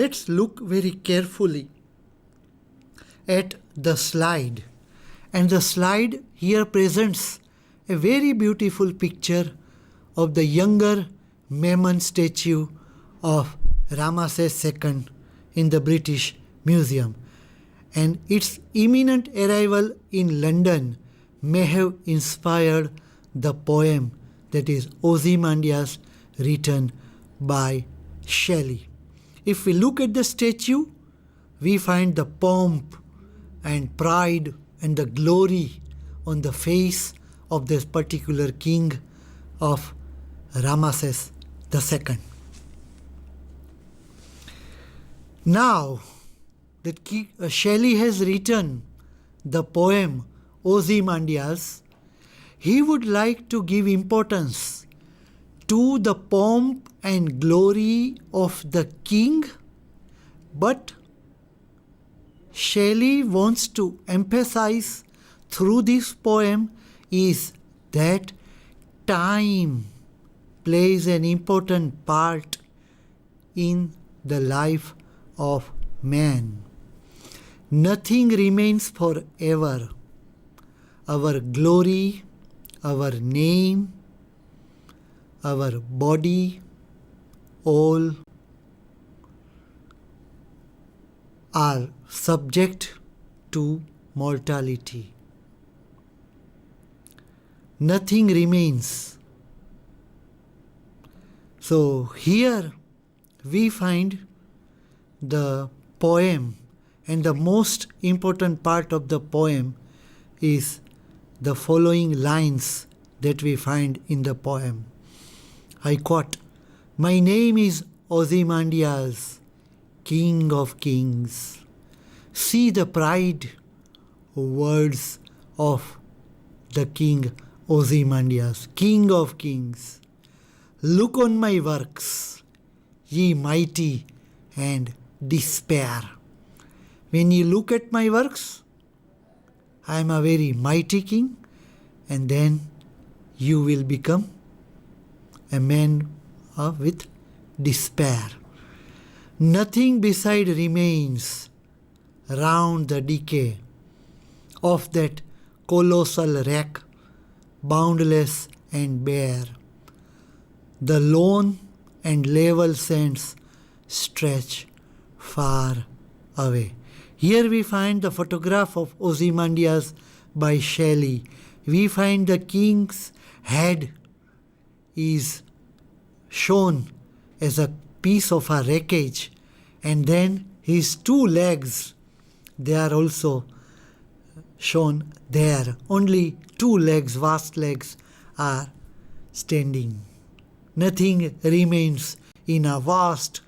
let's look very carefully at the slide. And the slide here presents a very beautiful picture of the younger Mammon statue of Ramesses II in the British Museum. And its imminent arrival in London may have inspired the poem that is Ozymandias, written by Shelley. If we look at the statue, we find the pomp and pride and the glory on the face of this particular king of Ramesses II. Now that Shelley has written the poem Ozymandias, he would like to give importance to the pomp and glory of the king, but Shelley wants to emphasize through this poem is that time plays an important part in the life of man. Nothing remains forever. Our glory, our name, our body, all are subject to mortality. Nothing remains. So here we find the poem, and the most important part of the poem is the following lines that we find in the poem. I quote, "My name is Ozymandias, King of Kings. See the pride words of the King Ozymandias, King of Kings. Look on my works, ye mighty, and despair." When you look at my works, I am a very mighty king, and then you will become a man with despair. Nothing beside remains round the decay of that colossal wreck, boundless and bare. The lone and level sands stretch far away. Here we find the photograph of Ozymandias by Shelley. We find the king's head is shown as a piece of a wreckage, and then his two legs, they are also shown there. Only two legs, vast legs, are standing. Nothing remains in a vast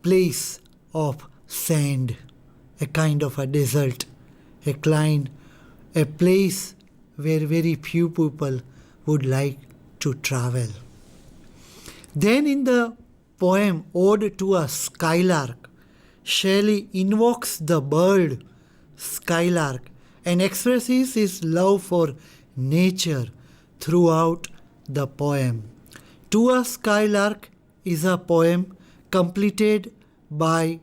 place of sand, a kind of a desert, a place where very few people would like to travel. Then in the poem Ode to a Skylark, Shelley invokes the bird skylark and expresses his love for nature throughout the poem. To a Skylark is a poem completed by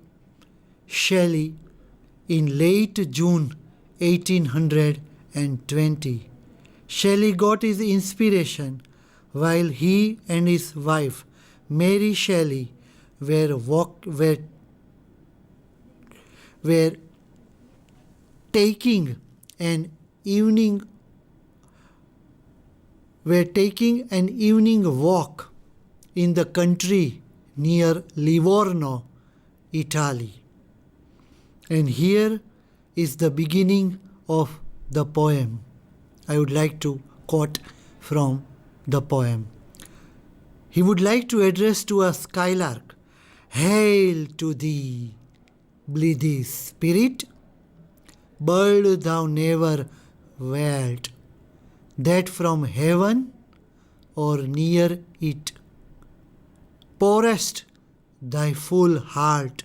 Shelley in late June 1820. Shelley got his inspiration while he and his wife, Mary Shelley, were taking an evening walk in the country near Livorno, Italy. And here is the beginning of the poem. I would like to quote from the poem. He would like to address to a skylark, "Hail to thee, blithe spirit, bird thou never wert, that from heaven or near it pourest thy full heart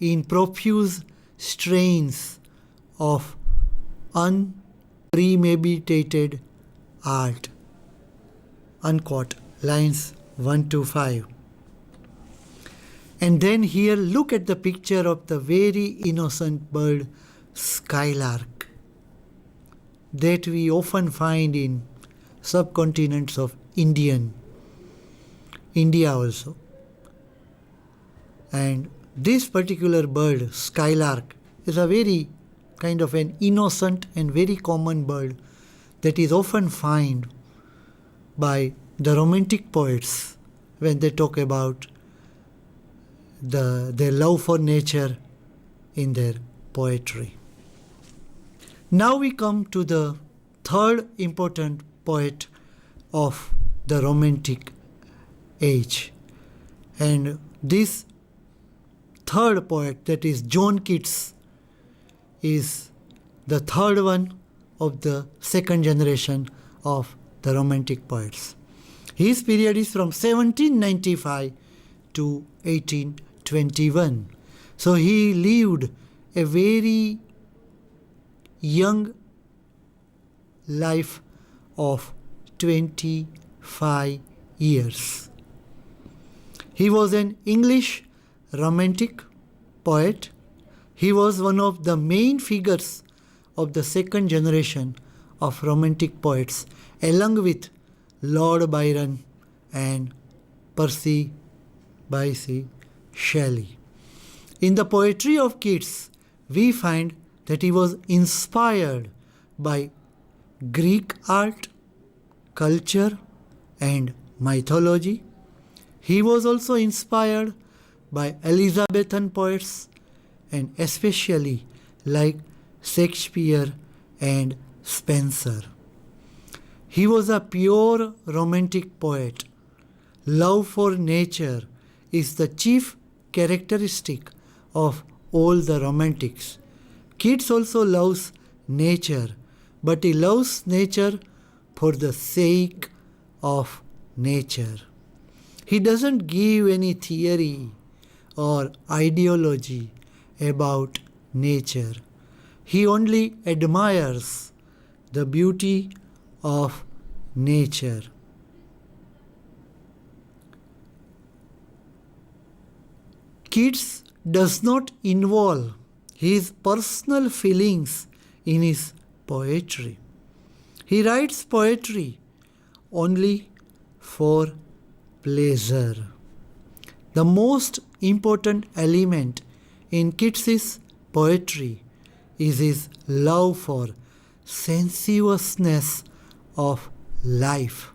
in profuse strains of unpremeditated art." Unquote. Lines 1 to 5. And then here look at the picture of the very innocent bird skylark that we often find in subcontinents of India also. And this particular bird, skylark, is a very kind of an innocent and very common bird that is often found by the romantic poets when they talk about their love for nature in their poetry. Now we come to the third important poet of the Romantic age. And this third poet, that is John Keats, is the third one of the second generation of the Romantic poets. His period is from 1795 to 1821. So he lived a very young life of 25 years. He was an English Romantic poet. He was one of the main figures of the second generation of Romantic poets, along with Lord Byron and Percy Bysshe Shelley. In the poetry of Keats, we find that he was inspired by Greek art, culture, and mythology. He was also inspired by Elizabethan poets, and especially like Shakespeare and Spenser. He was a pure romantic poet. Love for nature is the chief characteristic of all the romantics. Keats also loves nature, but he loves nature for the sake of nature. He doesn't give any theory or ideology about nature. He only admires the beauty of nature. Keats does not involve his personal feelings in his poetry. He writes poetry only for pleasure. The most important element in Keats's poetry is his love for sensuousness of life.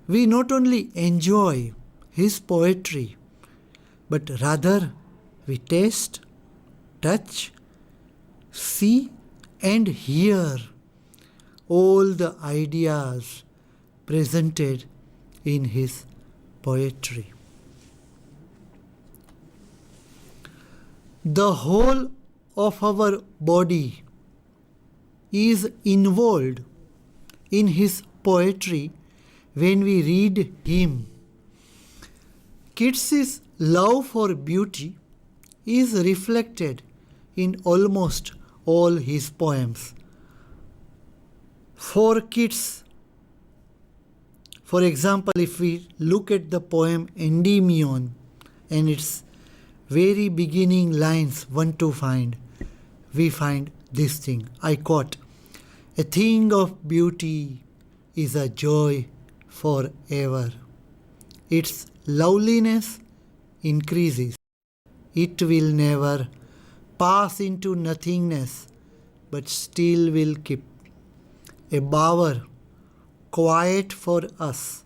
We not only enjoy his poetry, but rather we taste, touch, see, and hear all the ideas presented in his poetry. The whole of our body is involved in his poetry when we read him. Keats's love for beauty is reflected in almost all his poems. For Keats, for example, if we look at the poem Endymion and its very beginning lines 1 to 5, we find this thing. I quote, "A thing of beauty is a joy forever. Its loveliness increases. It will never pass into nothingness, but still will keep a bower quiet for us,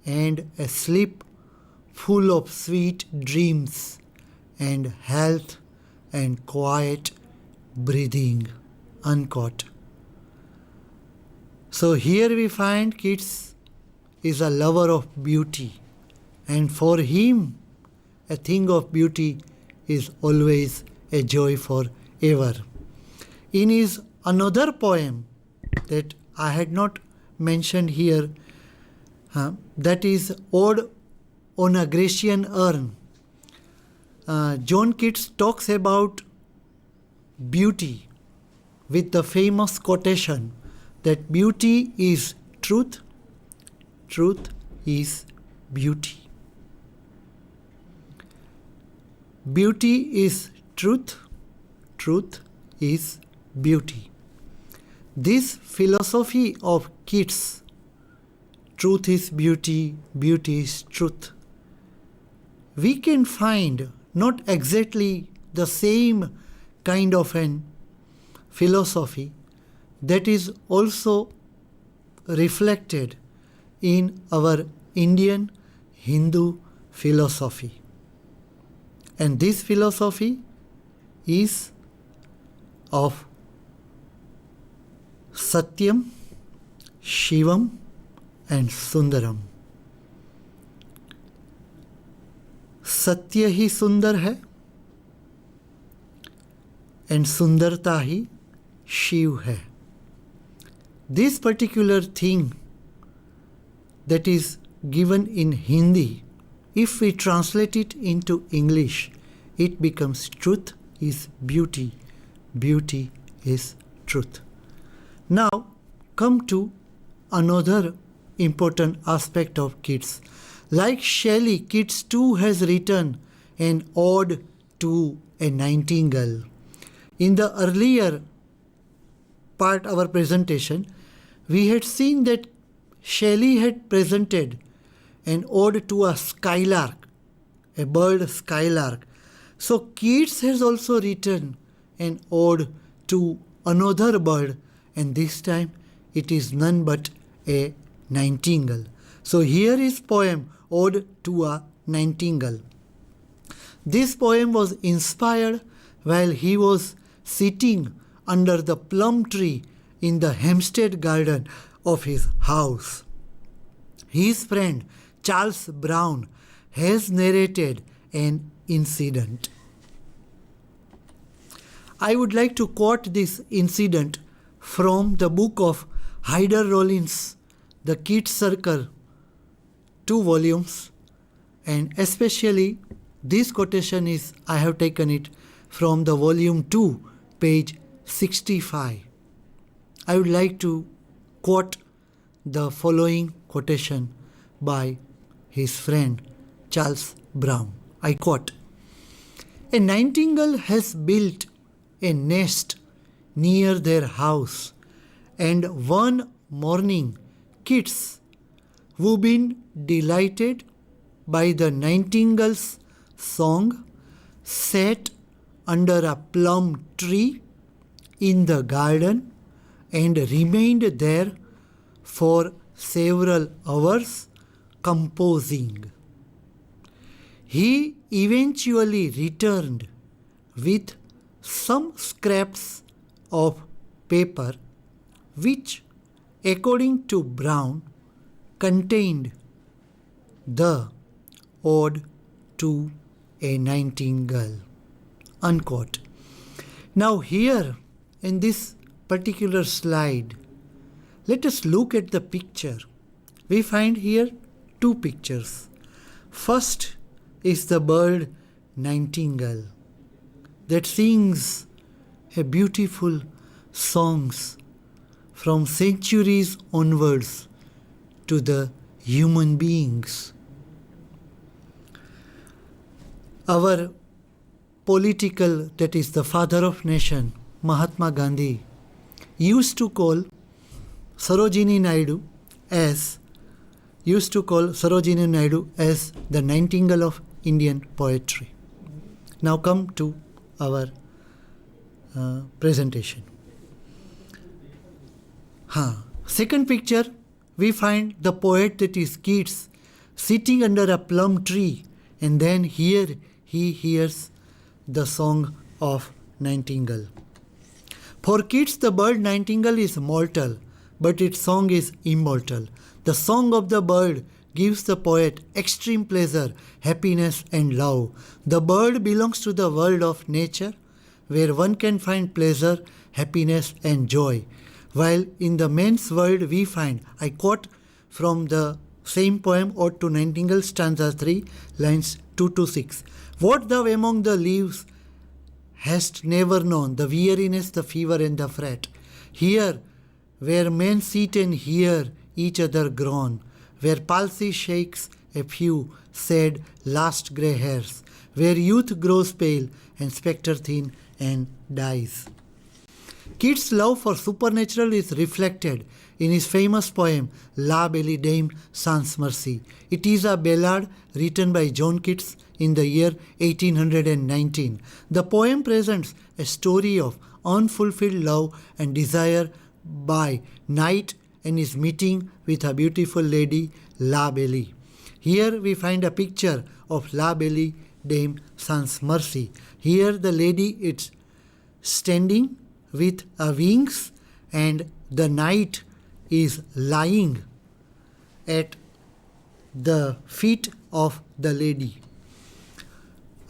and a sleep full of sweet dreams and health and quiet breathing." Unquote. So here we find Keats is a lover of beauty, and for him a thing of beauty is always a joy forever. In his another poem that I had not mentioned here, that is Ode on a Grecian Urn, John Keats talks about beauty with the famous quotation that beauty is truth, truth is beauty. Beauty is truth. Truth is beauty. This philosophy of Keats, truth is beauty, beauty is truth, we can find not exactly the same kind of an philosophy that is also reflected in our Indian Hindu philosophy. And this philosophy is of Satyam, Shivam and Sundaram. सत्य ही सुंदर है and सुंदरता ही शिव है. This particular thing that is given in Hindi, if we translate it into English, it becomes truth is beauty, beauty is truth. Now come to another important aspect of Keats. Like Shelley, Keats too has written an ode to a nightingale. In the earlier part of our presentation, we had seen that Shelley had presented an ode to a skylark, a bird skylark. So Keats has also written an ode to another bird, and this time it is none but a nightingale. So here is poem Ode to a Nightingale. This poem was inspired while he was sitting under the plum tree in the Hampstead garden of his house. His friend Charles Brown has narrated an incident. I would like to quote this incident from the book of Hyder Rollins, The Keats Circle, 2 volumes, and especially this quotation is, I have taken it from the volume 2, page 65. I would like to quote the following quotation by his friend Charles Brown. I quote, "A nightingale has built a nest near their house, and one morning Keats, who been delighted by the nightingale's song, sat under a plum tree in the garden and remained there for several hours composing. He eventually returned with some scraps of paper which, according to Brown, contained the ode to a nightingale." Unquote. Now here in this particular slide, let us look at the picture. We find here 2 pictures. First is the bird nightingale that sings a beautiful songs from centuries onwards to the human beings. Our political, that is the father of nation, Mahatma Gandhi, used to call Sarojini Naidu as the nightingale of Indian poetry. Now come to our presentation. Second picture, we find the poet, that is Keats, sitting under a plum tree, and then here he hears the song of nightingale. For Keats, the bird nightingale is mortal, but its song is immortal. The song of the bird gives the poet extreme pleasure, happiness and love. The bird belongs to the world of nature, where one can find pleasure, happiness and joy. While in the man's world we find, I quote from the same poem, Ode to Nightingale, stanza 3, lines 2 to 6. "What thou among the leaves hast never known, the weariness, the fever and the fret. Here, where men sit and hear each other groan, where palsy shakes a few sad last grey hairs, where youth grows pale and spectre thin and dies. Keats' love for supernatural is reflected in his famous poem La Belle Dame Sans Merci. It is a ballad written by John Keats in the year 1819. The poem presents a story of unfulfilled love and desire by knight and his meeting with a beautiful lady, La Belle. Here we find a picture of La Belle Dame Sans Merci. Here the lady is standing with wings and the knight is lying at the feet of the lady.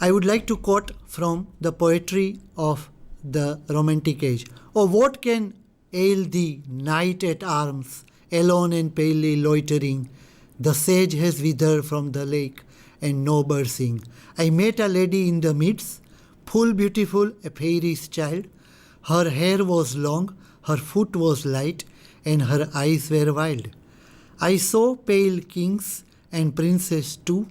I would like to quote from the poetry of the Romantic Age. Oh, what can ail thee, knight at arms, alone and palely loitering? The sage has withered from the lake, and no bird sing. I met a lady in the midst, full beautiful, a fairish child. Her hair was long, her foot was light, and her eyes were wild. I saw pale kings and princes too,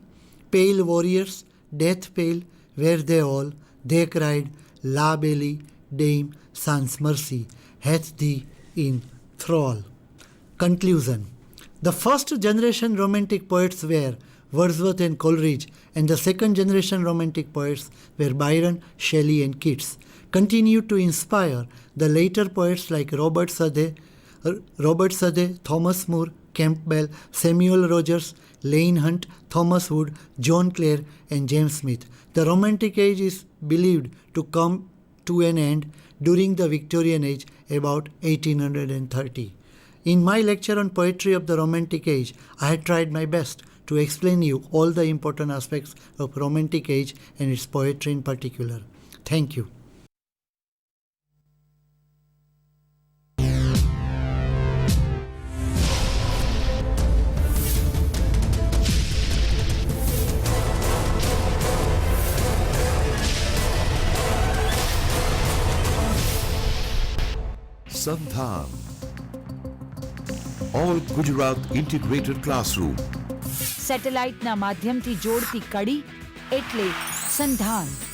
pale warriors, death pale, were they all. They cried, La Belle Dame Sans Merci, hath thee in thrall. Conclusion. The first generation Romantic poets were Wordsworth and Coleridge, and the second generation Romantic poets were Byron, Shelley and Keats. Continued to inspire the later poets like Robert Southey, Thomas Moore, Campbell, Samuel Rogers, Lane Hunt, Thomas Wood, John Clare and James Smith. The Romantic Age is believed to come to an end during the Victorian Age about 1830. In my lecture on poetry of the Romantic Age, I had tried my best to explain you all the important aspects of Romantic Age and its poetry in particular. Thank you. SANDHAN, All Gujarat Integrated Classroom. સેટેલાઇટના માધ્યમથી જોડતી કડી એટલે સંધાન.